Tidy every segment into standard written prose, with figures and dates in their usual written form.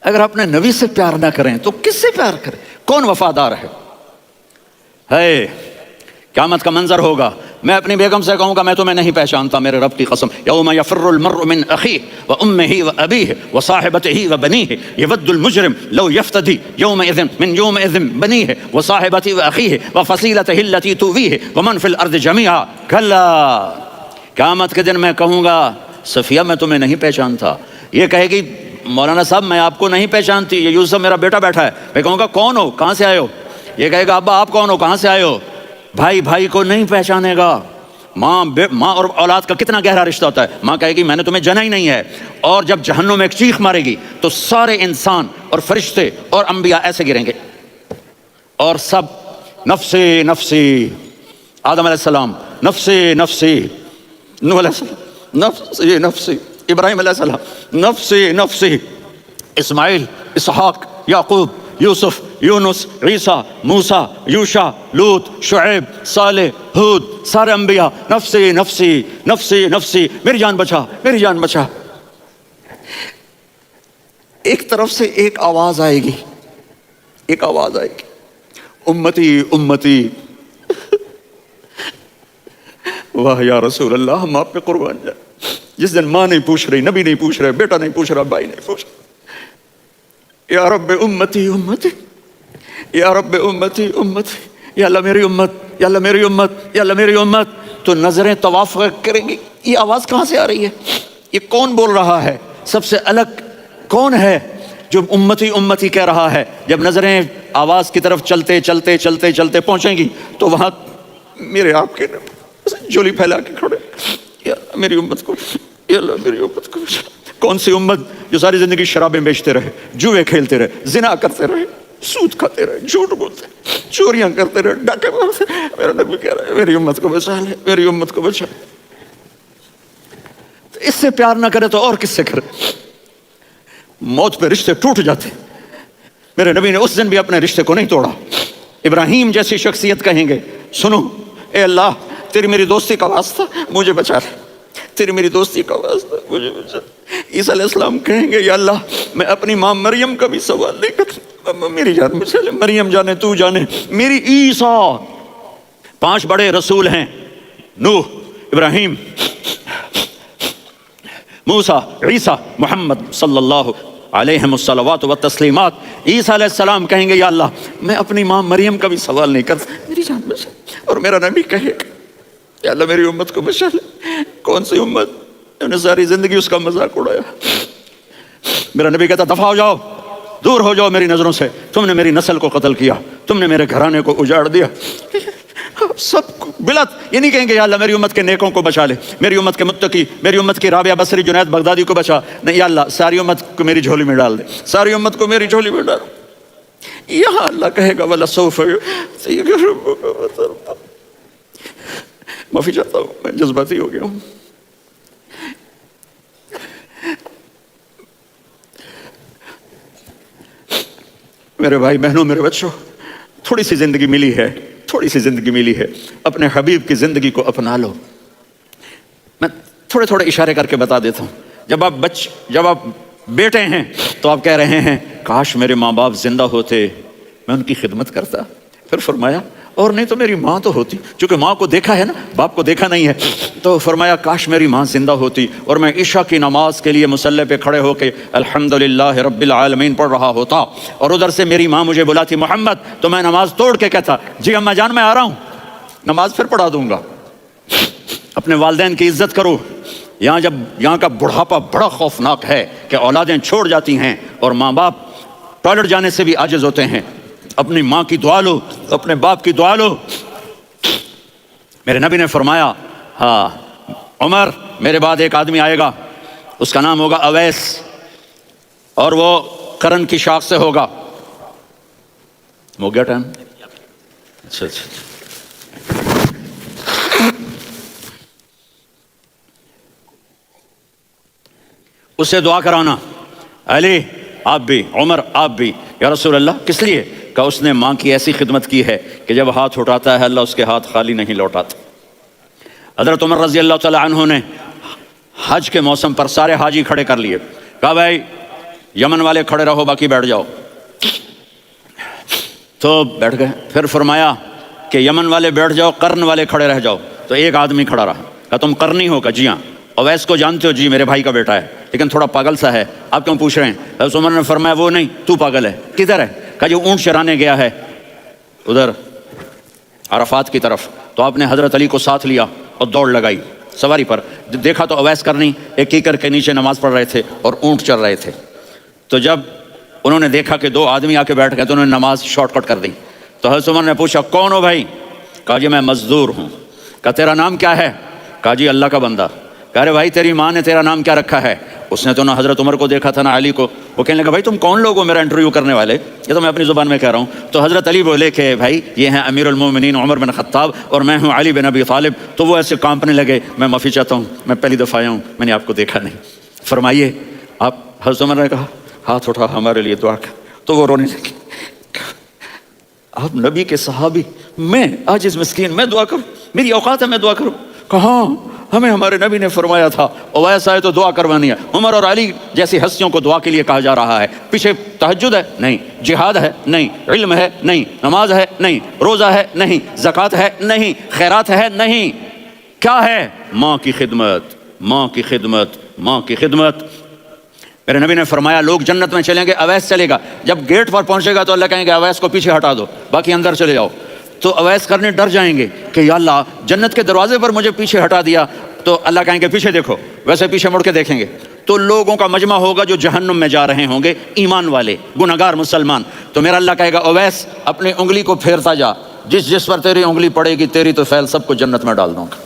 اگر اپنے نبی سے پیار نہ کریں تو کس سے پیار کریں؟ کون وفادار ہے؟ قیامت کا منظر ہوگا، میں اپنی بیگم سے کہوں گا میں تمہیں نہیں پہچانتا، میرے رب کی قسم، یوم یفر المرء من اخیہ وامہ وابیہ وصاحبتہ وبنیہ یود المجرم لو یفتدی یومئذ من یومئذ بنیہ وصاحبتہ واخیہ وفصیلتہ التی تؤویہ ومن فی الارض جمیعا کلا، قیامت کے دن میں کہوں گا صفیہ میں تمہیں نہیں پہچانتا، یہ کہے گی مولانا صاحب میں آپ کو نہیں پہچانتی، یہ یوسف میرا بیٹا بیٹھا ہے، میں کہوں گا کون ہو، کہاں سے آئے ہو؟ یہ کہے گا ابا آپ کون ہو، کہاں سے آئے ہو؟ بھائی بھائی کو نہیں پہچانے گا۔ ماں اور اولاد کا کتنا گہرا رشتہ ہوتا ہے، ماں کہے گی میں نے تمہیں جنا ہی نہیں ہے، اور جب جہنم میں ایک چیخ مارے گی تو سارے انسان اور فرشتے اور انبیاء ایسے گریں گے اور سب نفسی نفسی، آدم علیہ السلام نفسی نفسی، نوح علیہ السلام نفسی نفسی، ابراہیم علیہ السلام نفسی نفسی، اسماعیل، اسحاق، یعقوب، یوسف، یونس، عیسیٰ، موسیٰ، یوشع، لوط، شعیب، صالح، ہود، سارے انبیاء نفسی نفسی نفسی نفسی، میری جان بچا میری جان بچا۔ ایک طرف سے ایک آواز آئے گی، ایک آواز آئے گی، امتی امتی۔ واہ یا رسول اللہ، ہم آپ پہ قربان جائیں۔ جس دن ماں نہیں پوچھ رہی، نبی نہیں پوچھ رہے، بیٹا نہیں پوچھ رہا، بھائی نہیں پوچھ رہا، یا رب امتی امتی، یا رب امتی امتی، یا اللہ میری امت، یا اللہ میری امت، یا اللہ میری امت، تو نظریں طواف کریں گی، یہ آواز کہاں سے آ رہی ہے؟ یہ کون بول رہا ہے؟ سب سے الگ کون ہے جو امتی امتی کہہ رہا ہے؟ جب نظریں آواز کی طرف چلتے چلتے چلتے چلتے پہنچیں گی تو وہاں میرے آپ کے جولی پھیلا کے کھڑے، یا اللہ میری امت کو، یا اللہ میری امت کو۔ کون سی امت جو ساری زندگی شرابیں بیچتے رہے، جوئے کھیلتے رہے، زنا کرتے رہے، سود کھاتے رہے، جھوٹ بولتے رہے، چوریاں کرتے رہے، ڈاکے مارتے رہے؟ میرا نبی کہہ رہا ہے میری امت کو بچا لے، میری امت کو بچا لے۔ تو اس سے پیار نہ کرے تو اور کس سے کرے؟ موت پہ رشتے ٹوٹ جاتے، میرے نبی نے اس دن بھی اپنے رشتے کو نہیں توڑا۔ ابراہیم جیسی شخصیت کہیں گے سنو اے اللہ تیری میری دوستی کا واسطہ مجھے بچا لے، تیری میری دوستی کا واسطہ مجھے بچا لے۔ عیسیٰ علیہ السلام کہیں گے یا اللہ میں اپنی ماں مریم کا بھی سوال نہیں کرتا، میری جان بچا لے، مریم جانے تو جانے میری عیسیٰ۔ 5 بڑے رسول ہیں، نوح، ابراہیم، موسیٰ، عیسیٰ، محمد صلی اللہ علیہ الصلوات و تسلیمات۔ عیسیٰ علیہ السلام کہیں گے یا اللہ میں اپنی ماں مریم کا بھی سوال نہیں کرتا، میری جان بچا۔ اور میرا نبی کہے گا یا اللہ میری امت کو بچا لے۔ کون سی امت؟ انہوں نے ساری زندگی اس کا مذاق اڑایا۔ میرا نبی کہتا دفع ہو جاؤ، دور ہو جاؤ میری نظروں سے، تم نے میری نسل کو قتل کیا، تم نے میرے گھرانے کو اجاڑ دیا۔ سب کو بلت یہ نہیں کہیں گے یا اللہ میری امت کے نیکوں کو بچا لے، میری امت کے متقی، میری امت کی رابعہ بصری، جنید بغدادی کو بچا، نہیں یا اللہ ساری امت کو میری جھولی میں ڈال دے، ساری امت کو میری جھولی میں ڈال۔ یہاں اللہ کہے گا وَلَسَوْفَ يُعْطِيكَ رَبُّكَ فَتَرْضَىٰ۔ معافی چاہتا ہوں میں جذباتی ہو گیا ہوں۔ میرے بھائی بہنوں، میرے بچوں، تھوڑی سی زندگی ملی ہے، تھوڑی سی زندگی ملی ہے، اپنے حبیب کی زندگی کو اپنا لو۔ میں تھوڑے تھوڑے اشارے کر کے بتا دیتا ہوں۔ جب آپ بیٹے ہیں تو آپ کہہ رہے ہیں کاش میرے ماں باپ زندہ ہوتے، میں ان کی خدمت کرتا۔ پھر فرمایا اور نہیں تو میری ماں تو ہوتی، چونکہ ماں کو دیکھا ہے نا، باپ کو دیکھا نہیں ہے، تو فرمایا کاش میری ماں زندہ ہوتی اور میں عشاء کی نماز کے لیے مصلی پہ کھڑے ہو کے الحمدللہ رب العالمین پڑھ رہا ہوتا، اور ادھر سے میری ماں مجھے بلاتی محمد، تو میں نماز توڑ کے کہتا جی اماں جان میں آ رہا ہوں، نماز پھر پڑھا دوں گا۔ اپنے والدین کی عزت کرو۔ یہاں کا بڑھاپا بڑا خوفناک ہے کہ اولادیں چھوڑ جاتی ہیں اور ماں باپ ٹوائلٹ جانے سے بھی عاجز ہوتے ہیں۔ اپنی ماں کی دعا لو، اپنے باپ کی دعا لو۔ میرے نبی نے فرمایا ہاں عمر میرے بعد ایک آدمی آئے گا، اس کا نام ہوگا اویس، اور وہ کرن کی شاخ سے ہوگا۔ ہو گیا ٹائم؟ اچھا اسے دعا کرانا، علی آپ بھی، عمر آپ بھی، یا رسول اللہ کس لیے؟ کہ اس نے ماں کی ایسی خدمت کی ہے کہ جب ہاتھ اٹھاتا ہے اللہ اس کے ہاتھ خالی نہیں لوٹاتا۔ حضرت عمر رضی اللہ تعالی عنہ نے حج کے موسم پر سارے حاجی کھڑے کر لیے، کہا بھائی یمن والے کھڑے رہو باقی بیٹھ جاؤ. تو بیٹھ گئے. پھر فرمایا کہ یمن والے بیٹھ جاؤ، قرن والے کھڑے رہ جاؤ. تو ایک آدمی کھڑا رہا. کہا تم قرنی ہو؟ کہا جی ہاں. اویس کو جانتے ہو؟ جی میرے بھائی کا بیٹا ہے لیکن تھوڑا پاگل سا ہے، آپ کیوں پوچھ رہے ہیں؟ حضرت عمر نے فرمایا وہ نہیں، تو پاگل ہے. کدھر ہے؟ کہا جو اونٹ چرانے گیا ہے ادھر عرفات کی طرف. تو آپ نے حضرت علی کو ساتھ لیا اور دوڑ لگائی سواری پر. دیکھا تو اویس کرنی ایک کیکر کے نیچے نماز پڑھ رہے تھے اور اونٹ چر رہے تھے. تو جب انہوں نے دیکھا کہ دو آدمی آ کے بیٹھ گئے تو انہوں نے نماز شارٹ کٹ کر دی. تو حضرت عمر نے پوچھا کون ہو بھائی؟ کہا جی میں مزدور ہوں. کہا تیرا نام کیا ہے؟ کہا جی اللہ کا بندہ. کہا ارے بھائی تیری ماں نے تیرا نام کیا رکھا ہے؟ اس نے تو نہ حضرت عمر کو دیکھا تھا نہ علی کو. وہ کہنے لگا بھائی تم کون لوگ ہو میرا انٹرویو کرنے والے؟ یہ تو میں اپنی زبان میں کہہ رہا ہوں. تو حضرت علی بولے کہ بھائی یہ ہیں امیر المومنین عمر بن خطاب اور میں ہوں علی بن ابی طالب. تو وہ ایسے کانپنے لگے. میں معافی چاہتا ہوں، میں پہلی دفعہ آیا ہوں، میں نے آپ کو دیکھا نہیں. فرمائیے آپ. حضرت عمر نے کہا ہاتھ اٹھا ہمارے لیے دعا کر. تو وہ رونے لگے. آپ نبی کے صحابی، میں عاجز مسکین، میں دعا کروں؟ میری اوقات ہے میں دعا کروں؟ کہاں ہمیں ہمارے نبی نے فرمایا تھا اویس آئے تو دعا کروانی ہے. عمر اور علی جیسی ہستیوں کو دعا کے لیے کہا جا رہا ہے. پیچھے تہجد ہے نہیں، جہاد ہے نہیں، علم ہے نہیں، نماز ہے نہیں، روزہ ہے نہیں، زکوٰۃ ہے نہیں، خیرات ہے نہیں. کیا ہے؟ ماں کی خدمت، ماں کی خدمت، ماں کی خدمت. میرے نبی نے فرمایا لوگ جنت میں چلیں گے، اویس چلے گا. جب گیٹ پر پہنچے گا تو اللہ کہیں گے اویس کو پیچھے ہٹا دو، باقی اندر چلے جاؤ. تو اویس کرنے ڈر جائیں گے کہ یا اللہ جنت کے دروازے پر مجھے پیچھے ہٹا دیا. تو اللہ کہیں گے پیچھے دیکھو. ویسے پیچھے مڑ کے دیکھیں گے تو لوگوں کا مجمع ہوگا جو جہنم میں جا رہے ہوں گے، ایمان والے، گنہگار مسلمان. تو میرا اللہ کہے گا اویس اپنی انگلی کو پھیرتا جا، جس جس پر تیری انگلی پڑے گی تیری تو فیل سب کو جنت میں ڈال دوں گا.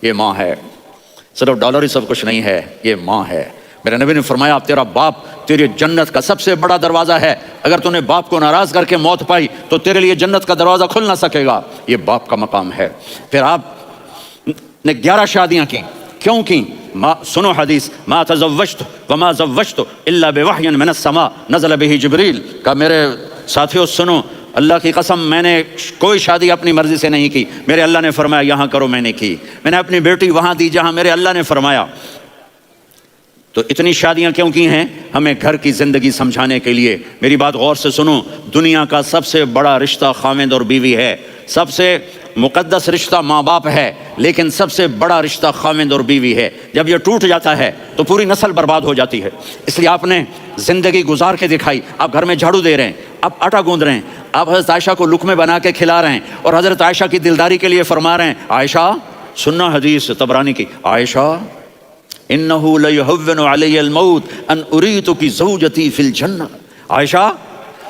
یہ ماں ہے. صرف ڈالر ہی سب کچھ نہیں ہے، یہ ماں ہے. میرے نبی نے فرمایا اب تیرا باپ تیری جنت کا سب سے بڑا دروازہ ہے. اگر تو نے باپ کو ناراض کر کے موت پائی تو تیرے لیے جنت کا دروازہ کھل نہ سکے گا. یہ باپ کا مقام ہے. پھر آپ نے 11 شادیاں کی. کیوں کی؟ سنو حدیث، ما تزوجت وما زوجت الا بوحی من السماء نزل به جبریل. کا میرے ساتھیوں سنو، اللہ کی قسم میں نے کوئی شادی اپنی مرضی سے نہیں کی. میرے اللہ نے فرمایا یہاں کرو، میں نے کی. میں نے اپنی بیٹی وہاں دی جہاں میرے اللہ نے فرمایا. تو اتنی شادیاں کیوں کی ہیں؟ ہمیں گھر کی زندگی سمجھانے کے لیے. میری بات غور سے سنو، دنیا کا سب سے بڑا رشتہ خاوند اور بیوی ہے. سب سے مقدس رشتہ ماں باپ ہے، لیکن سب سے بڑا رشتہ خاوند اور بیوی ہے. جب یہ ٹوٹ جاتا ہے تو پوری نسل برباد ہو جاتی ہے. اس لیے آپ نے زندگی گزار کے دکھائی. آپ گھر میں جھاڑو دے رہے ہیں، آپ آٹا گوندھ رہے ہیں، آپ حضرت عائشہ کو لقمے بنا کے کھلا رہے ہیں اور حضرت عائشہ کی دلداری کے لیے فرما رہے ہیں عائشہ، سننا حدیث طبرانی کی، عائشہ انہو لیہون علی الموت ان اریتک زوجتی فی الجنہ. عائشہ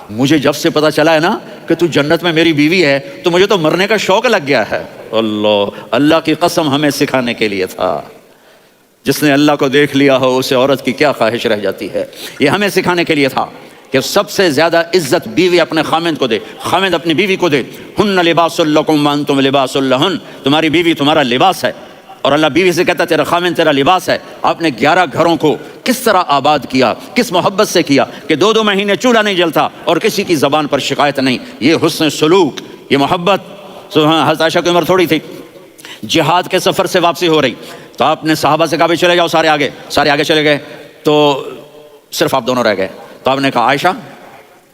مجھے جب سے پتا چلا ہے نا کہ تو جنت میں میری بیوی ہے تو مجھے تو مرنے کا شوق لگ گیا ہے. اللہ کی قسم ہمیں سکھانے کے لیے تھا. جس نے اللہ کو دیکھ لیا ہو اسے عورت کی کیا خواہش رہ جاتی ہے. یہ ہمیں سکھانے کے لیے تھا کہ سب سے زیادہ عزت بیوی اپنے خامند کو دے، خامند اپنی بیوی کو دے. ہن لباس لکم وانتم لباس لہن. تمہاری بیوی تمہارا لباس ہے اور اللہ بیوی سے کہتا ہے تیرا خامند تیرا لباس ہے. آپ نے 11 گھروں کو کس طرح آباد کیا، کس محبت سے کیا کہ 2 مہینے چولہا نہیں جلتا اور کسی کی زبان پر شکایت نہیں. یہ حسن سلوک، یہ محبت. حضرت عائشہ کی عمر تھوڑی تھی، جہاد کے سفر سے واپسی ہو رہی تو آپ نے صحابہ سے کہا بھی چلے جاؤ، سارے آگے چلے گئے تو صرف آپ دونوں رہ گئے. تو آپ نے کہا عائشہ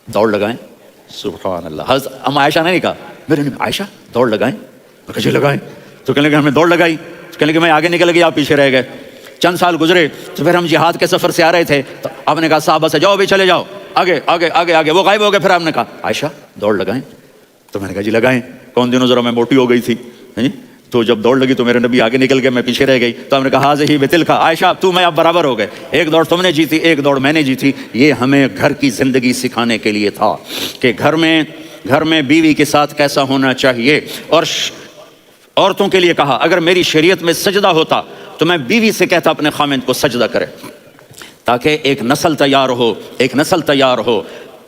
دوڑ لگائیں. سبحان اللہ. حضرت ہم عائشہ نے نہیں کہا، میرے نے عائشہ دوڑ لگائیں. جی لگائیں. تو کہنے لگے ہم نے دوڑ لگائی. کہنے لگے میں آگے نکل گیا، آپ پیچھے رہ گئے. چند سال گزرے تو پھر ہم جہاد کے سفر سے آ رہے تھے تو آپ نے کہا صحابہ سے جاؤ بھی چلے جاؤ، آگے آگے آگے آگے. وہ غائب ہو گئے. پھر آپ نے کہا عائشہ دوڑ لگائیں. تو میں نے کہا جی لگائیں. کون دنوں ذرا میں موٹی ہو گئی تھی تو جب دوڑ لگی تو میرے نبی آگے نکل گئے، میں پیچھے رہ گئی. تو ہم نے کہا ہاضہ بتلک عائشہ تو میں اب برابر ہو گئے. ایک دوڑ تم نے جیتی، ایک دوڑ میں نے جیتی. یہ ہمیں گھر کی زندگی سکھانے کے لیے تھا کہ گھر میں بیوی کے ساتھ کیسا ہونا چاہیے. اور عورتوں کے لیے کہا اگر میری شریعت میں سجدہ ہوتا تو میں بیوی سے کہتا اپنے خامند کو سجدہ کرے، تاکہ ایک نسل تیار ہو.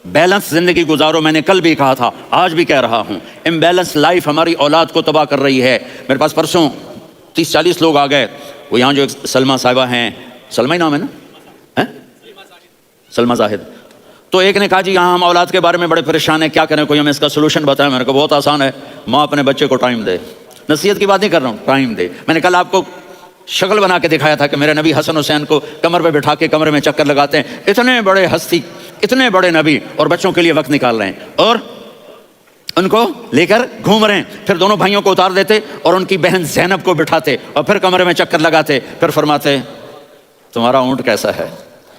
بیلنس زندگی گزارو. میں نے کل بھی کہا تھا، آج بھی کہہ رہا ہوں، امبیلنس لائف ہماری اولاد کو تباہ کر رہی ہے. میرے پاس پرسوں 30-40 لوگ آ گئے. وہ یہاں جو سلمہ صاحبہ ہیں، سلمہ ہی نام ہے نا، سلمہ زاہد. تو ایک نے کہا جی یہاں ہم اولاد کے بارے میں بڑے پریشان ہیں، کیا کریں، کوئی ہمیں اس کا سولوشن بتائیں. میں نے کہا بہت آسان ہے، ماں اپنے بچے کو ٹائم دے. نصیحت کی بات نہیں کر رہا ہوں، ٹائم دے. میں نے کل آپ کو شکل بنا کے دکھایا تھا کہ میرے نبی حسن حسین کو کمر پہ بٹھا کے کمرے میں چکر لگاتے ہیں. اتنے بڑے ہستی، اتنے بڑے نبی، اور بچوں کے لیے وقت نکال رہے ہیں اور ان کو لے کر گھوم رہے ہیں. پھر دونوں بھائیوں کو اتار دیتے اور ان کی بہن زینب کو بٹھاتے اور پھر کمرے میں چکر لگاتے. پھر فرماتے تمہارا اونٹ کیسا ہے.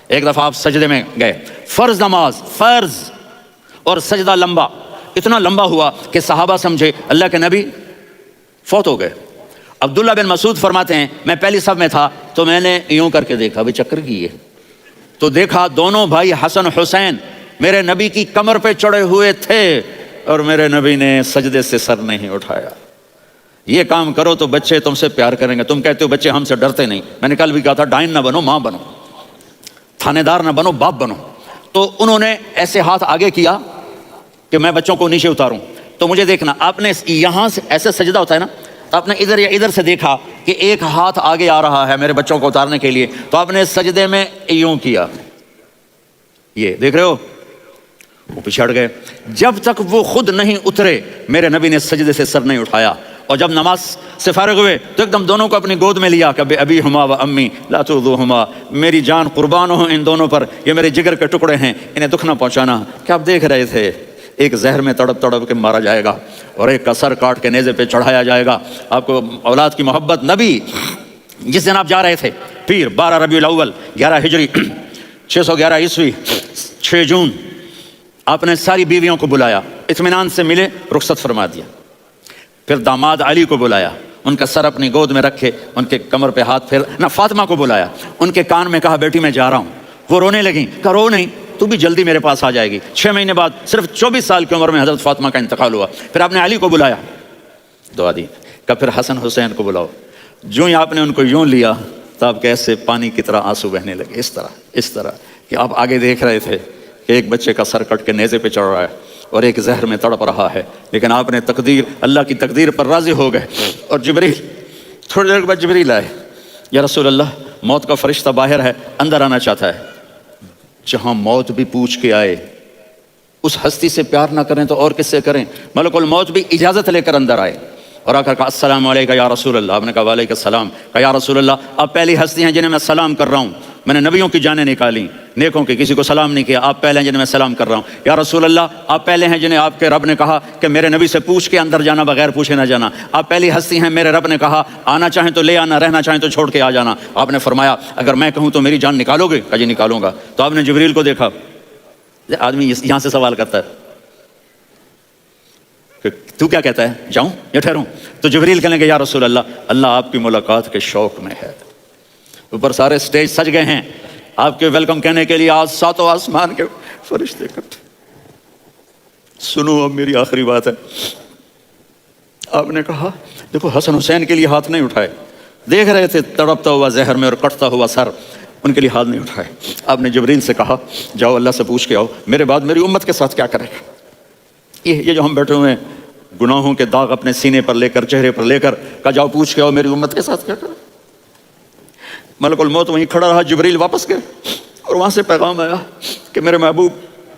ایک دفعہ آپ سجدے میں گئے، فرض نماز، فرض، اور سجدہ لمبا، اتنا لمبا ہوا کہ صحابہ سمجھے اللہ کے نبی فوت ہو گئے. عبداللہ بن مسعود فرماتے ہیں میں پہلی صف میں تھا تو میں نے یوں کر کے دیکھا، بھی چکر کیے تو دیکھا دونوں بھائی حسن حسین میرے نبی کی کمر پہ چڑھے ہوئے تھے اور میرے نبی نے سجدے سے سر نہیں اٹھایا. یہ کام کرو تو بچے تم سے پیار کریں گے. تم کہتے ہو بچے ہم سے ڈرتے نہیں. میں نے کل بھی کہا تھا ڈائن نہ بنو، ماں بنو، تھانے دار نہ بنو، باپ بنو. تو انہوں نے ایسے ہاتھ آگے کیا کہ میں بچوں کو نیچے اتاروں. تو مجھے دیکھنا، آپ نے یہاں سے ایسے سجدہ ہوتا ہے نا، تو آپ نے ادھر یا ادھر سے دیکھا کہ ایک ہاتھ آگے آ رہا ہے میرے بچوں کو اتارنے کے لیے، تو آپ نے سجدے میں یوں کیا. یہ دیکھ رہے ہو، وہ پیچھے ہٹ گئے. جب تک وہ خود نہیں اترے میرے نبی نے سجدے سے سر نہیں اٹھایا. اور جب نماز سے فارغ ہوئے تو ایک دم دونوں کو اپنی گود میں لیا کہ ابی ہما و امی لا تؤذوہما، میری جان قربان ہو ان دونوں پر، یہ میرے جگر کے ٹکڑے ہیں، انہیں دکھ نہ پہنچانا. کیا آپ دیکھ رہے تھے؟ ایک زہر میں تڑپ تڑپ کے مارا جائے گا اور ایک کا سر کاٹ کے نیزے پہ چڑھایا جائے گا. آپ کو اولاد کی محبت. نبی جس دن آپ جا رہے تھے پیر 12 ربیع الاول 11 ہجری 611 عیسوی 6 جون، آپ نے ساری بیویوں کو بلایا، اطمینان سے ملے، رخصت فرما دیا. پھر داماد علی کو بلایا، ان کا سر اپنی گود میں رکھے، ان کے کمر پہ ہاتھ پھیر نہ. فاطمہ کو بلایا، ان کے کان میں کہا بیٹی میں جا رہا ہوں. وہ رونے لگیں. کہا رو نہیں، تو بھی جلدی میرے پاس آ جائے گی. 6 مہینے بعد صرف 24 سال کی عمر میں حضرت فاطمہ کا انتقال ہوا. پھر آپ نے علی کو بلایا، دعا دی. کہ پھر حسن حسین کو بلاؤ. جو ہی آپ نے ان کو یوں لیا تو آپ کیسے پانی کی طرح آنسو بہنے لگے. اس طرح کہ آپ آگے دیکھ رہے تھے کہ ایک بچے کا سر کٹ کے نیزے پہ چڑھ رہا ہے اور ایک زہر میں تڑپ رہا ہے، لیکن آپ نے تقدیر، اللہ کی تقدیر پر راضی ہو گئے. اور جبریل تھوڑی دیر بعد جبریل آئے، یا رسول اللہ موت کا فرشتہ باہر ہے، اندر آنا چاہتا ہے. جہاں موت بھی پوچھ کے آئے، اس ہستی سے پیار نہ کریں تو اور کس سے کریں. ملک الموت بھی اجازت لے کر اندر آئے اور آ کر کہا السلام علیکم یا رسول اللہ. آپ نے کہا وعلیکم السلام. کہا یا رسول اللہ آپ پہلی ہستی ہیں جنہیں میں سلام کر رہا ہوں. میں نے نبیوں کی جانیں نکالی، نیکوں کی، کسی کو سلام نہیں کیا. آپ پہلے ہیں جنہیں میں سلام کر رہا ہوں. یا رسول اللہ آپ پہلے ہیں جنہیں آپ کے رب نے کہا کہ میرے نبی سے پوچھ کے اندر جانا، بغیر پوچھے نہ جانا. آپ پہلی ہستی ہیں، میرے رب نے کہا آنا چاہیں تو لے آنا، رہنا چاہیں تو چھوڑ کے آ جانا. آپ نے فرمایا اگر میں کہوں تو میری جان نکالو گے؟ کہا جی نکالوں گا. تو آپ نے جبریل کو دیکھا. آدمی یہاں سے سوال کرتا ہے کہ تو کیا کہتا ہے، جاؤں یا ٹھہروں؟ تو جبریل کہنے لگے یا رسول اللہ اللہ آپ کی ملاقات کے شوق میں ہے. اوپر سارے سٹیج سج گئے ہیں آپ کے ویلکم کہنے کے لیے. آج 7 آسمان کے فرشتے اکٹھے. سنو اب میری آخری بات ہے. آپ نے کہا دیکھو حسن حسین کے لیے ہاتھ نہیں اٹھائے، دیکھ رہے تھے تڑپتا ہوا زہر میں اور کٹتا ہوا سر، ان کے لیے ہاتھ نہیں اٹھائے. آپ نے جبریل سے کہا جاؤ اللہ سے پوچھ کے آؤ میرے بعد میری امت کے ساتھ کیا کرے گا. یہ جو ہم بیٹھے ہوئے ہیں گناہوں کے داغ اپنے سینے پر لے کر، چہرے پر لے کر، کہا جاؤ پوچھ کے آؤ میری امت کے ساتھ کیا کرے. ملک الموت وہیں کھڑا رہا. جبریل واپس گئے اور وہاں سے پیغام آیا کہ میرے محبوب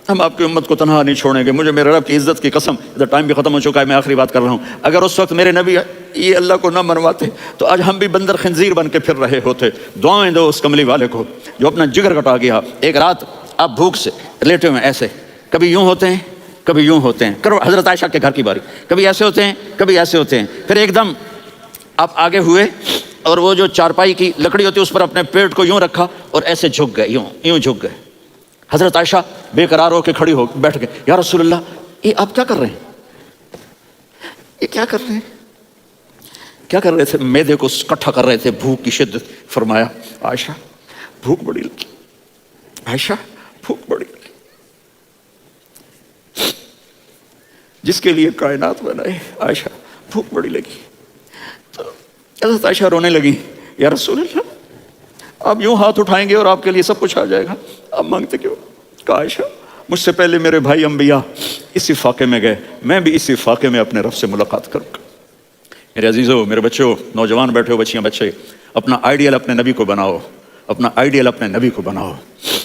ہم آپ کی امت کو تنہا نہیں چھوڑیں گے. مجھے میرے رب کی عزت کی قسم، ادھر ٹائم بھی ختم ہو چکا ہے، میں آخری بات کر رہا ہوں. اگر اس وقت میرے نبی یہ اللہ کو نہ منواتے تو آج ہم بھی بندر خنزیر بن کے پھر رہے ہوتے. دعائیں دو اس کملی والے کو جو اپنا جگر کٹا گیا. ایک رات آپ بھوک سے لیٹے ہوئے ایسے، کبھی یوں ہوتے ہیں کبھی یوں ہوتے ہیں. کرو حضرت عائشہ کے گھر کی باری، کبھی ایسے ہوتے ہیں کبھی ایسے ہوتے ہیں. پھر ایک دم آپ آگے ہوئے اور وہ جو چارپائی کی لکڑی ہوتی ہے اس پر اپنے پیٹ کو یوں رکھا اور ایسے جھک گئے، یوں جھک گئے. حضرت عائشہ بے قرار ہو کے کھڑی ہو بیٹھ گئے. یا رسول اللہ یہ آپ کیا کر رہے ہیں؟ یہ کیا کر رہے ہیں؟ کیا کر رہے تھے؟ معدے کو اکٹھا کر رہے تھے، بھوک کی شدت. فرمایا عائشہ بھوک بڑی لگی، عائشہ بھوک بڑی لگی. جس کے لیے کائنات بنائے عائشہ بھوک بڑی لگی. تو حضرت عائشہ رونے لگی. یا رسول اللہ آپ یوں ہاتھ اٹھائیں گے اور آپ کے لیے سب کچھ آ جائے گا، آپ مانگتے کیوں؟ کہا عائشہ مجھ سے پہلے میرے بھائی انبیاء اسی فاقے میں گئے، میں بھی اسی فاقے میں اپنے رب سے ملاقات کروں گا. میرے عزیزوں، میرے بچوں، نوجوان بیٹھے ہو، بچیاں بچے، اپنا آئیڈیل اپنے نبی کو بناؤ، اپنا آئیڈیل اپنے نبی کو بناؤ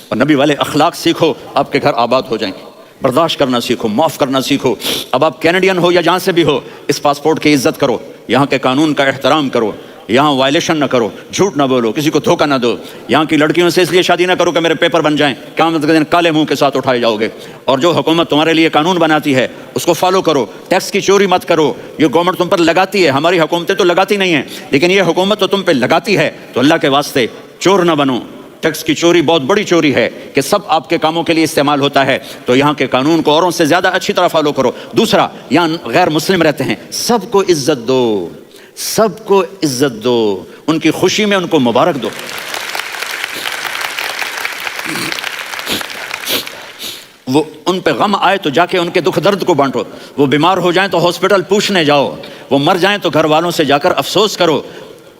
اور نبی والے اخلاق سیکھو. آپ کے گھر آباد ہو جائیں گے. برداشت کرنا سیکھو، معاف کرنا سیکھو. اب آپ کینیڈین ہو یا جہاں سے بھی ہو، اس پاسپورٹ کی عزت کرو، یہاں کے قانون کا احترام کرو. یہاں وائلیشن نہ کرو، جھوٹ نہ بولو، کسی کو دھوکہ نہ دو، یہاں کی لڑکیوں سے اس لیے شادی نہ کرو کہ میرے پیپر بن جائیں، قیامت کے دن کالے منہ کے ساتھ اٹھائے جاؤ گے۔ اور جو حکومت تمہارے لیے قانون بناتی ہے اس کو فالو کرو، ٹیکس کی چوری مت کرو، یہ گورنمنٹ تم پر لگاتی ہے، ہماری حکومتیں تو لگاتی نہیں ہیں لیکن یہ حکومت تو تم پہ لگاتی ہے، تو اللہ کے واسطے چور نہ بنو۔ ٹیکس کی چوری بہت بڑی چوری ہے کہ سب آپ کے کاموں کے لیے استعمال ہوتا ہے، تو یہاں کے قانون کو اوروں سے زیادہ اچھی طرح فالو کرو۔ دوسرا، یہاں غیر مسلم رہتے ہیں، سب کو عزت دو، سب کو عزت دو، ان کی خوشی میں ان کو مبارک دو۔ وہ ان پہ غم آئے تو جا کے ان کے دکھ درد کو بانٹو، وہ بیمار ہو جائیں تو ہاسپٹل پوچھنے جاؤ، وہ مر جائیں تو گھر والوں سے جا کر افسوس کرو،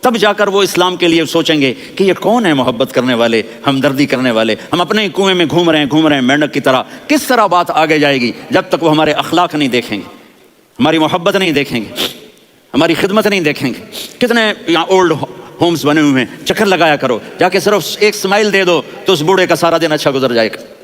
تب جا کر وہ اسلام کے لیے سوچیں گے کہ یہ کون ہے محبت کرنے والے، ہمدردی کرنے والے۔ ہم اپنے ہی کنویں میں گھوم رہے ہیں مینڈک کی طرح، کس طرح بات آگے جائے گی جب تک وہ ہمارے اخلاق نہیں دیکھیں گے، ہماری محبت نہیں دیکھیں گے، ہماری خدمت نہیں دیکھیں گے۔ کتنے یہاں اولڈ ہومز بنے ہوئے ہیں، چکر لگایا کرو، جا کے صرف ایک سمائل دے دو تو اس بوڑھے کا سارا دن اچھا گزر جائے گا۔